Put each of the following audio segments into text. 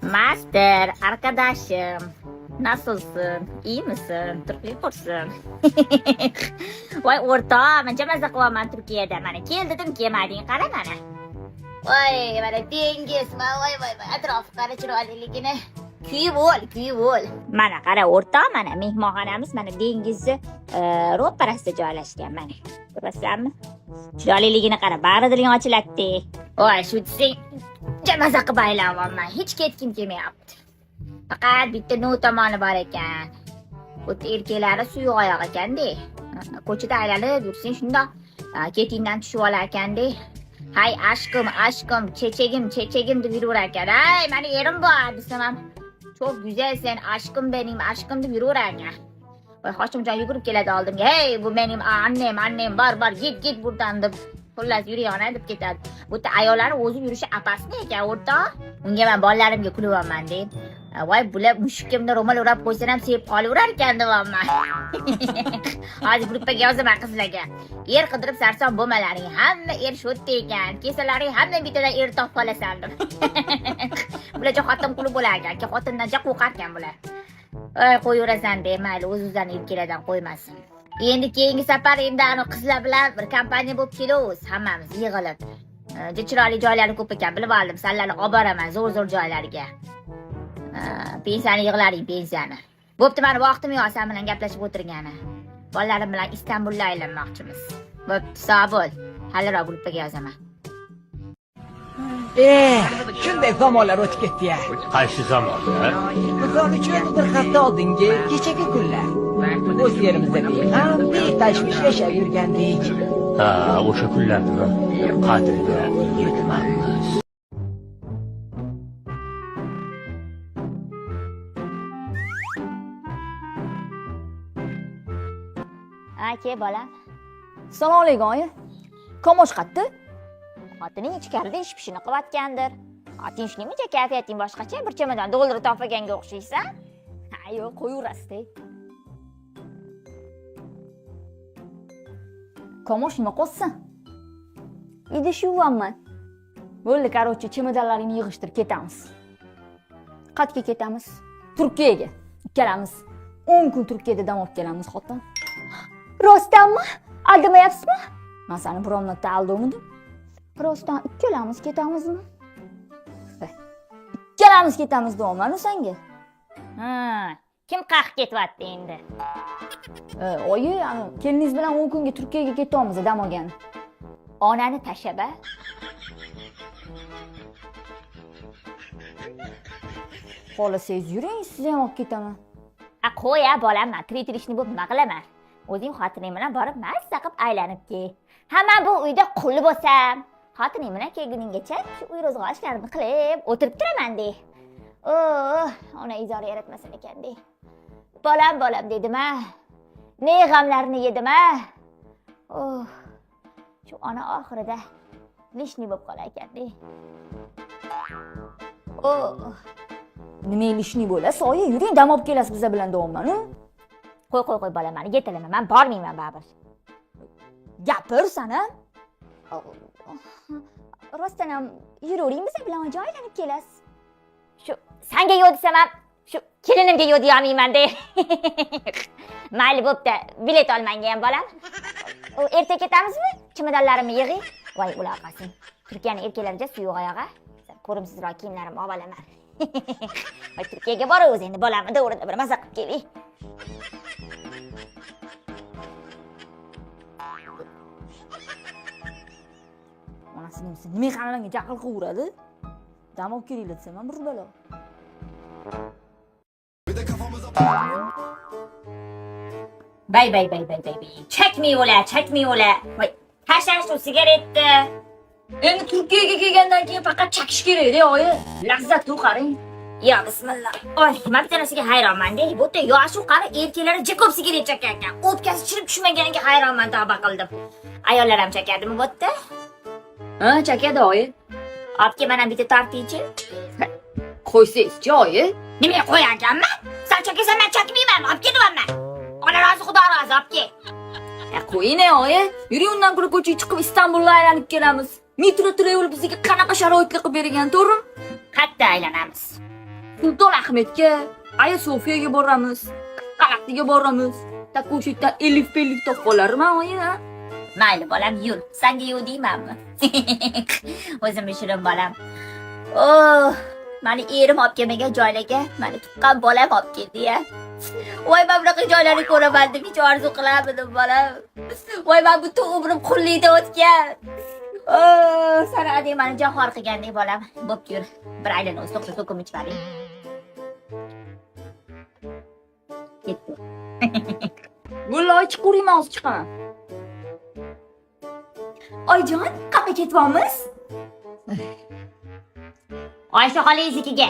Master, arkadaşım. Nasılsın? İyi misin? Turklik kursun. Voy o'rtoq, ancha mazza qilyapman Turkiyada. Mana kel dedim, kelmading, qara mana. Voy, mana dengiz, voy, atrof qara chiroyliligini. Kuyib ol. Mana qara o'rtoq, mana mehmonxonamiz mana dengizni ro'parasida joylashgan mana. Ko'rasanmi? Chiroyliligini qara, bari diling ochiladi. Voy, shu desang, mazza qilib aylayapman. Hech ketgim kelmayapti. Faqat bitta no tomoni bor ekan. O'ta erkaklari suyuq oyoq ekanda. Ko'chada aylanib yursang shundoq ketingdan tushib olar ekanda. Hay aşkım, çeçegim deb yuraverar ekan. Ay, meni erim bor desam ham, çok güzelsen aşkım benim, aşkım deb yuraverar ekan. Voy, Hoshimjon yugurib keladi oldimga. Hey, bu mening annem, bor, git buradan deb. Xullas, yuriyona deb ketadi. Bu ayollar o'zi yurishi apasmi ekan, o'rtoq. Unga men bolalarimga kulyapman deb. Voy, bular mushukimni ro'mol o'rab qo'ysam ham sevib qolaverar ekan deyapman. Hozir gruppaga yozaman qizlarga. Er qidirib sarson bo'lmalaring, hamma er shodda ekan. Kesalaring hamma bittadan er topib olasan deb. Bularcha xotin qulib bo'lar ekan, xotindan qo'rqar ekan bular. Voy, qo'yaverasan deb, mayli, o'z-o'zidan erkaklardan qo'ymasin. Endi keyingi safar qizlar bilan bir kompaniya bo'lib kelamiz, hammamiz yig'ilib. Chiroyli joylari ko'p ekan, bilib oldim. Sizlarni olib boraman zo'r joylarga. Pensiyani yig'laring, pensiyani. Bo'pti, meni vaqtim yo'q, sen bilan gaplashib o'tirgani. Bolalarim bilan Istanbulda aylanmoqchimiz. Bo'pti, sog' bo'l. Haliroq gruppaga yozaman. Shunday zamonlar o'tib ketdi-ya. Qaysi zamonlar? Misol uchun bir hafta oldingi kechagi kunlar. O'z yerimizda bexam, betashvish yashab yurgandik. Ha, o'sha kunlarni qadriga yetmaymiz. Aka, bolam. Assalomu alaykum, oyi. Komosh qaytdi? Xotining ichkarida ish pishini qilayotgandir. Tinchlikmi, kayfiyating boshqacha, bir chamadon dollar topganga o'xshaysan. Ha, yo'q, qo'yaverasiz. Komosh nima qilsan? Idish yuvaman. Bo'ldi, qarochi, chemodanlaringni yig'ishtir, ketamiz. Qayerga ketamiz? Turkiyaga. Ikkalamiz 10 kun Turkiyada dam olib kelamiz, xotin. Rostdanmi? Aldamayapsizmi? Men seni biron marta aldovmidim. Rostdan ikkalamiz ketamizmi? Ikkalamiz ketamiz deyapman-ku senga. Kim qaq ketyapti endi? Oyi, keliningiz bilan 10 kunga Turkiyaga ketyapmiz, dam olgani. Onani tashlab-a? Xohlasangiz yuring, sizni ham olib ketaman. Qo'ya, bolam, men tiriktirishni bo'lib nima qilaman? O'zing xotining bilan borib mazza qilib aylanib kel. Hamma bu uyda qul bo'lsam, xotining bilan kelguninggacha shu uy ro'zg'or ishlarini qilib o'tirib turaman de. Ona izora yaratmasin ekan de. Bolam dedim-a. Ne g'amlarni yedim-a. Shu ona oxirida lishni bo'lib qolar ekan de. Nima lishni bo'lasiz? Oyi, yuring, dam olib kelasiz bizlar bilan deyapman-ku. Qo'y bolam, meni yetalaman. Men bormayman baribir. Gapir sana. Rostdan ham yuravering, biz bilan joylanib kelasiz. Shu senga yo'q desam ham, shu kelinimga yo'q deyolmayman de. Mayli, bo'pti. Bilet olmanga ham bolam. Erta ketamizmi? Chemodanlarimni yig'ing. Voy, ular qolsin. Turkiyaning erkaklariga suyuq oyog'i. Ko'rimsizroq kiyimlarimni olib olaman. Voy, Turkiyaga boramiz endi, bolamni o'rnida bir mazza qilib keling. Onasining nima qilganiga jahil qilaveradi? Dam olib kelinglar desam ham bir balo. Bay. Chakmiyo'la. Voy, tashlash shu sigaretni. Endi Turkiyaga kelgandan keyin faqat chakish kerak-da, oyi. Lazzatli qaring. Ya bismillah. Oy, men bittanasiga hayronman-da. Bu yerda yosh qari erkaklar ko'p sigaret chakar ekan. O'pkasi chirib tushmaganiga hayronman, tavba qildim. Ayollar ham chakadimi bu yerda? Ha, chakadi, oyi. Olib kel, mana bitta tortiychi. Qo'ysangiz-chi, oyi. Nima qo'yaganman? Sen chakasan, men chakmayman. Olib kelyapman. Ona rozi, xudo rozi, olib kel. Qo'ying, oyi. Yuring, undan ko'ra ko'chaga chiqib Istanbulga aylanib kelamiz. Metro travel bizga qanaqa sharoitli qilib bergan, to'g'rimi? Qayerda aylanamiz? Sulton Ahmetga, Aya Sofiyaga boramiz. Qalatiga boramiz. Tak o'sha yerdan elif-belif topib olarman oya. Mayli bolam yur. Senga yo'q deymanmi? O'zim shirin bolam. Oh, mani erim olib kelmagan joylarga mani tuqqan bolam olib keldi-ya. Voy, men bunaqa joylarni ko'raman deb hech orzu qilmadim bolam. Voy, men butun umrim qullikda o'tgan. Oh, sana ading mani jahor qilgandek bolam. Bo'p yur. Bir aylan o'z to'qqiz to'kum ichmaring. Ketdi. Go'lloy chiqurayman, o'z chiqaman. Oyjon, qayerga ketyapmiz? Oysha xolangiznikiga.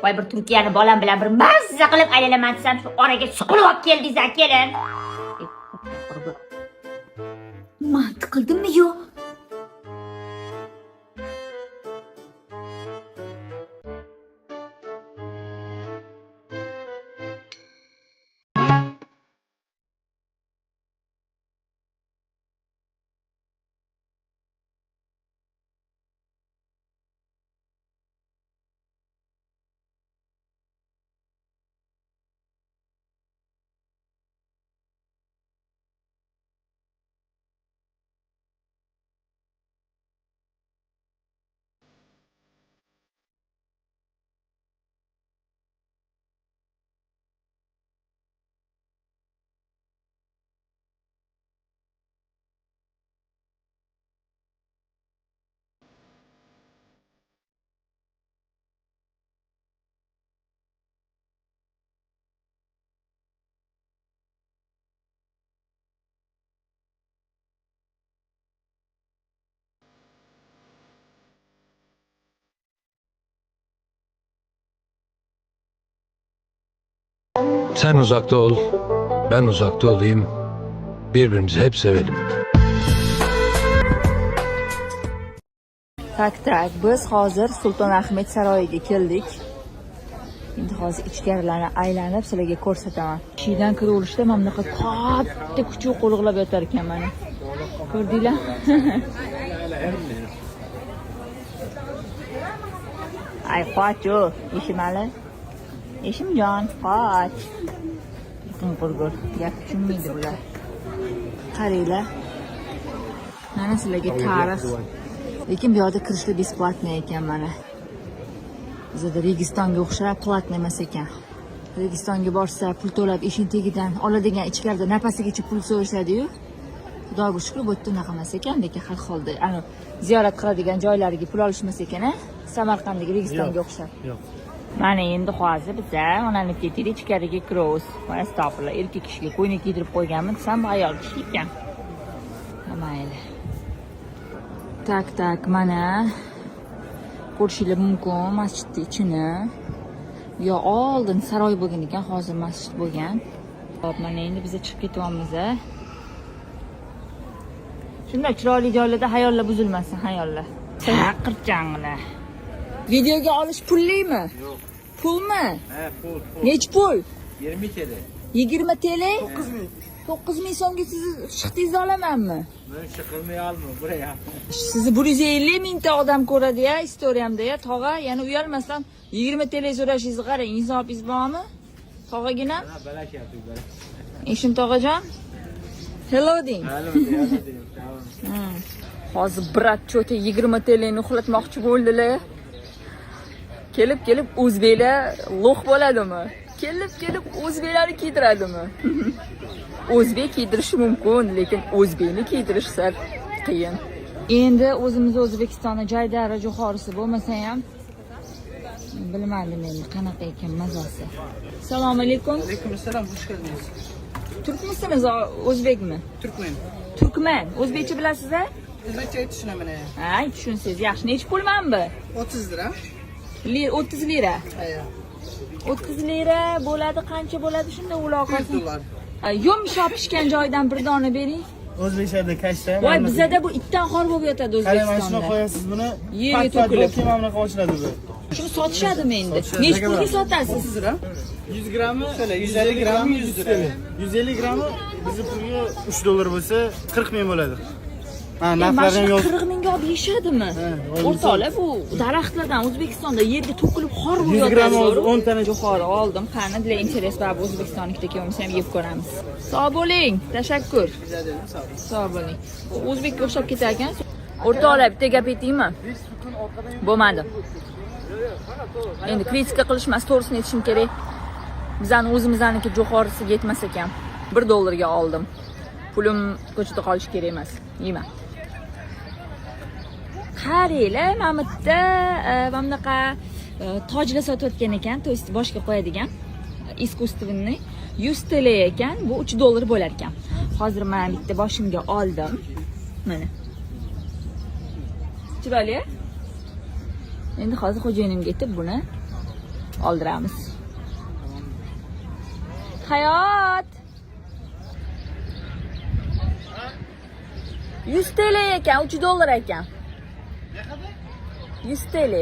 Voy, bir Turkiyani bolam bilan bir mazza qilib aylanaman desam, shu oraga suqilib olib keldingiz, kelin. Mantiq qildimmi yo'q? Sen uzakta ol, ben uzakta olayım. Birbirimizi hep sevelim. Tak, biz hozir Sulton Ahmet saroyiga keldik. Endi hozir ichkarilarni aylanib sizlarga ko'rsataman. Ishdan kiraverishda mana bunaqa katta kuchuk qo'liqlab yotar ekan mana. Ko'rdinglar? Ay, qoch-u, eshimali. Eshimjon, qoch. Qurgur, gap tushunmaydi bular. Qaranglar. Mana sizlarga tarix. Lekin bu yerda kirishlar besplatniy ekan mana. Bizda Registonga o'xshab platniy emas ekan. Registonga borsa, pul to'lab eshik tagidan oladigan ichkarida napasigacha pul so'rashadi-yu. Xudoga shukr, bu yerda unaqa emas ekan, lekin har holda ana ziyorat qiladigan joylariga pul olishmas ekan-a. Samarqanddagi Registonga o'xshab. Yo'q. Mana endi hozir biza onani ketdik, ichkariga kiramiz. Voy, astag'firullah, erkak kishiga ko'ylak kiydirib qo'yganman, desam ayol kishi ekan. Mayli. Tak, mana ko'rishingiz mumkin masjidning ichini. Yo, oldin saroy bo'lgan ekan, hozir masjid bo'lgan. Hop, mana endi biz chiqib ketyapmiz. Shunday chiroyli joylarda hayollar buzilmasin, hayollar. Qirchanglar. Videoga olish pullimi? Yo'q. Pulmi? Ha, pul. Nech pul? 20 TL. 20 TL? 9000. 9000 so'mga siz chiqdingizni olamanmi? Men chiqilmay olma, buraya. Sizni 150 mingta odam ko'radi-ya, istoriyamda-ya. Tog'a, yana uyalmasdan 20 TL so'rashingizni qarang, insofingiz bormi? Tog'agina? Ha, balashyapti, balashyapti. Eshim tog'ajon. Hello ding. Hello, tamam. Hozir brat cho'ta 20 TL ni uxlatmoqchi bo'ldilar. Kelib o'zbeklar lo'q bo'ladimi? Kelib o'zbeklarni kiydiradimi? O'zbek kiydirishi mumkin, lekin o'zbekni kiydirish sal qiyin. Endi o'zimiz O'zbekistonda Jaydari jo'xorisi bo'lmasa ham bilmadim endi qanaqa ekan mazasi. Assalomu alaykum. Alaykum assalom, xush keldingiz. Turkmisiniz, o'zbekmi? Turkmen. Turkman. O'zbekcha bilasizmi? O'zbekcha tushunaman. Ha, tushunsiz. Yaxshi. Necha pul manbi? 30 lira. 30 lira. Ha. 30 lira bo'ladi, qancha bo'ladi shunda uloqasi? 100 dollar. Yumshoq pishgan joydan bir dona bering. O'zbekchada kashta. Voy, bizada bu itdan xor bo'lib yotadi Qarang, mana shuni O'zbekistonda. qo'yasiz buni. Yerga to'kilib. Keyin mana bunaqa ochiladi bu. Shuni sotishadimi endi? Necha pulga sotasiz? 30 lira. 100 grammi, 150 grammi 100 lira. 150 grammi bizni pulga 3 dollar bo'lsa 40 ming bo'ladi. Ha, Mana narxlarini shu yoz. 40 mingga olib yeyishadimi? Ha, O'rtoqlar, bu daraxtlardan O'zbekistonda yerga to'kilib xor 100 gramm bo'ladi. 10 tane Jo'xori oldim. Qani, для interes va O'zbekistonnikda kelsa ham yeb ko'ramiz. Sog' bo'ling. Tashakkur. Sog' bo'ling. O'zbekka o'xshab ketar ekan. O'rtoqlar, bitta gap aytaymi? Bo'lmadi. Endi kritika qilishmas, to'g'risini aytishim kerak. Bizani o'zimizniki jo'xorisiga yetmas ekan. $1 ga oldim. Pulim ko'chada qolishi kerak emas. Yeyman. Qaranglar, mana bu yerda mana bunaqa tojlar sotayotgan ekan, to есть boshga qo'yadigan искусственный 100 TL ekan, bu $3 bo'lar ekan. Hozir men bitta boshimga oldim. Mana. Chiroyli. Endi hozir xo'jayinimga aytib buni oldiramiz. Hayot. 100 TL ekan, $3 ekan. 100 TL.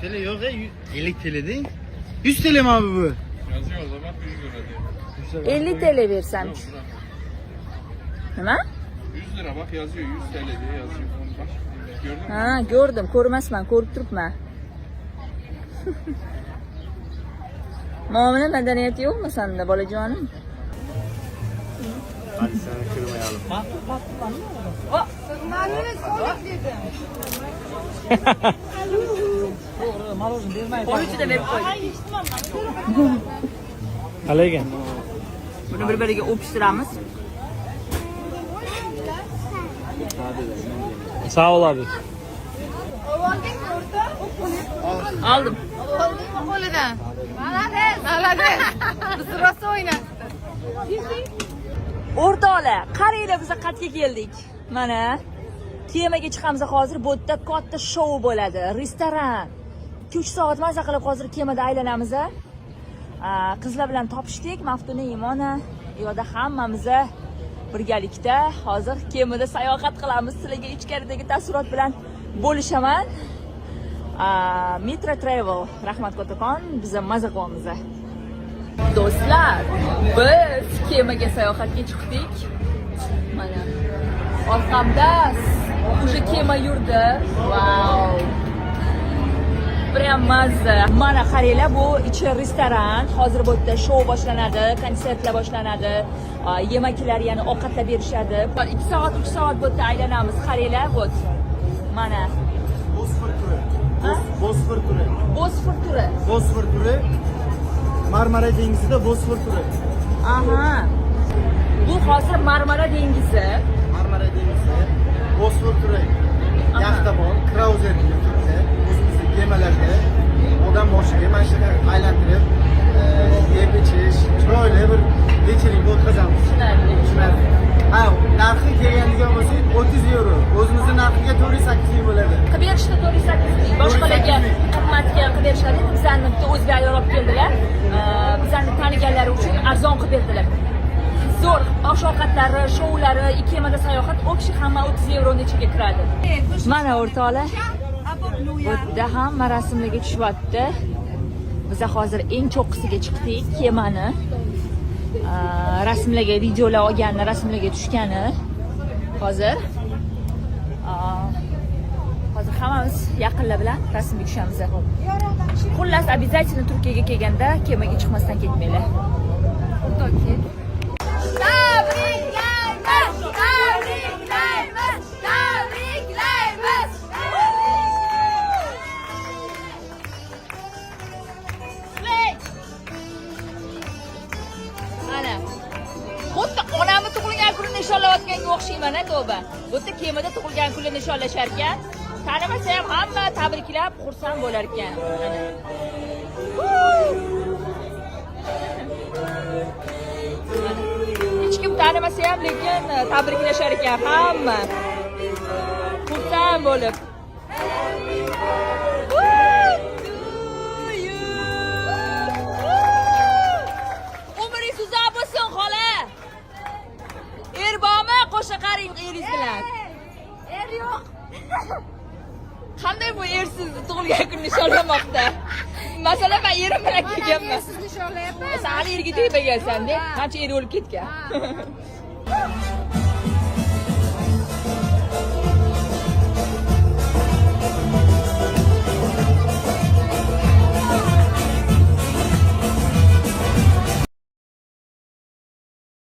TL yo'q, 50 TL deng. 100 TL mi abi bu? 50 TL versem. Nima? 100 lira bak yazıyor 100 TL diye yazıyor. Bak gördün mü? Ha, gördüm. Ko'rmasman, ko'rib turibman. Muomala madaniyati yo'qmi senda, bolajonim? Hadi seni kırmayalım. Qo'l ichida berib qo'y. Aleyküm. Buni bir-biriga o'pishtiramiz. Sağ ol abi. Oldim. Qo'lidan. Malades. Biz rosa o'ynatdi. O'rtoqlar, qaranglar, biz qatga keldik. Mana kemaga chiqamiz hozir. Bu yerda katta shou bo'ladi, restoran. 2-3 soat maza qilib hozir kemada aylanamiz. Qizlar bilan topishdik, Maftuna, Imona, u yerda hammamiz birgalikda hozir kemada sayohat qilamiz. Sizlarga ichkaridagi taassurot bilan bo'lishaman. Mitra Travel, rahmat Qo'taqon, biz maza qilamiz. Do'stlar, biz kemaga sayohatga chiqdik. Mana orqamda уже kema yurdi. Wow. Prям mazza. Mana qaranglar, bu ichi restoran. Hozir bu yerda shou boshlanadi, konsertlar boshlanadi, yemaklar, ya'ni ovqatlar berishadi. 2 soat, 3 soat bu yerda aylanamiz. Qaranglar, bu. Mana Bosfor turi. Bosfor turi. Bosfor turi. Bosfor turi. Marmara dengizida Bosfor turi. Aha. Bu hozir Marmara dengizi. Marmara dengizi. Bosfor turi. Yaxta bor, krauzer yurtda, o'zimizning kemalarda odam boshiga mana shuni aylantirib, yeb ichish, chiroyli bir вечеринка o'tkazamiz. Tushunarli. Ha, narxi kelgandigan bo'lsak 30 euro. O'zimizning narxiga 408 ming bo'ladi. Qilib berishda 408 ming. Boshqalarga qimmatga qilib berishadi. Bizani bitta o'zbeklar olib keldilar. Bizani taniganlari uchun arzon qilib berdilar. Zo'r osh-ovqatlari, shoulari, kemada sayohat общий hamma 30 evroni ichiga kiradi. Mana o'rtoqlar, bu yerda hamma rasmlarga tushyapti. Biz hozir eng cho'qqisiga chiqdik, kemani. Rasmlarga videolar olgani, rasmlarga tushgani. Hozir hammamiz yaqinlar bilan rasmga tushamiz. Xullas, обязательно Turkiyaga kelganda kemaga chiqmasdan ketmanglar. Mana xuddi onamni tug'ilgan kunini nishonlayotganga o'xshayman-a, tavba. Bu yerda kemada tug'ilgan kunini nishonlashar ekan. Tanimasa ham hamma tabriklab, xursand bo'lar ekan. Hech kim tanimasa ham, lekin tabriklashar ekan hamma. Xursand bo'lib. Umringiz uzoq bo'lsin, xola. Er bormi? Qo'sha qaring eringiz bilan. Er yo'q. Qanday bu ersiz tug'ilgan kun nishonlamoqda? Masalan, men erim bilan kelganman. Siz nishonlayapsiz. Sen erga tegmagansan-da. Qancha er o'lib ketgan.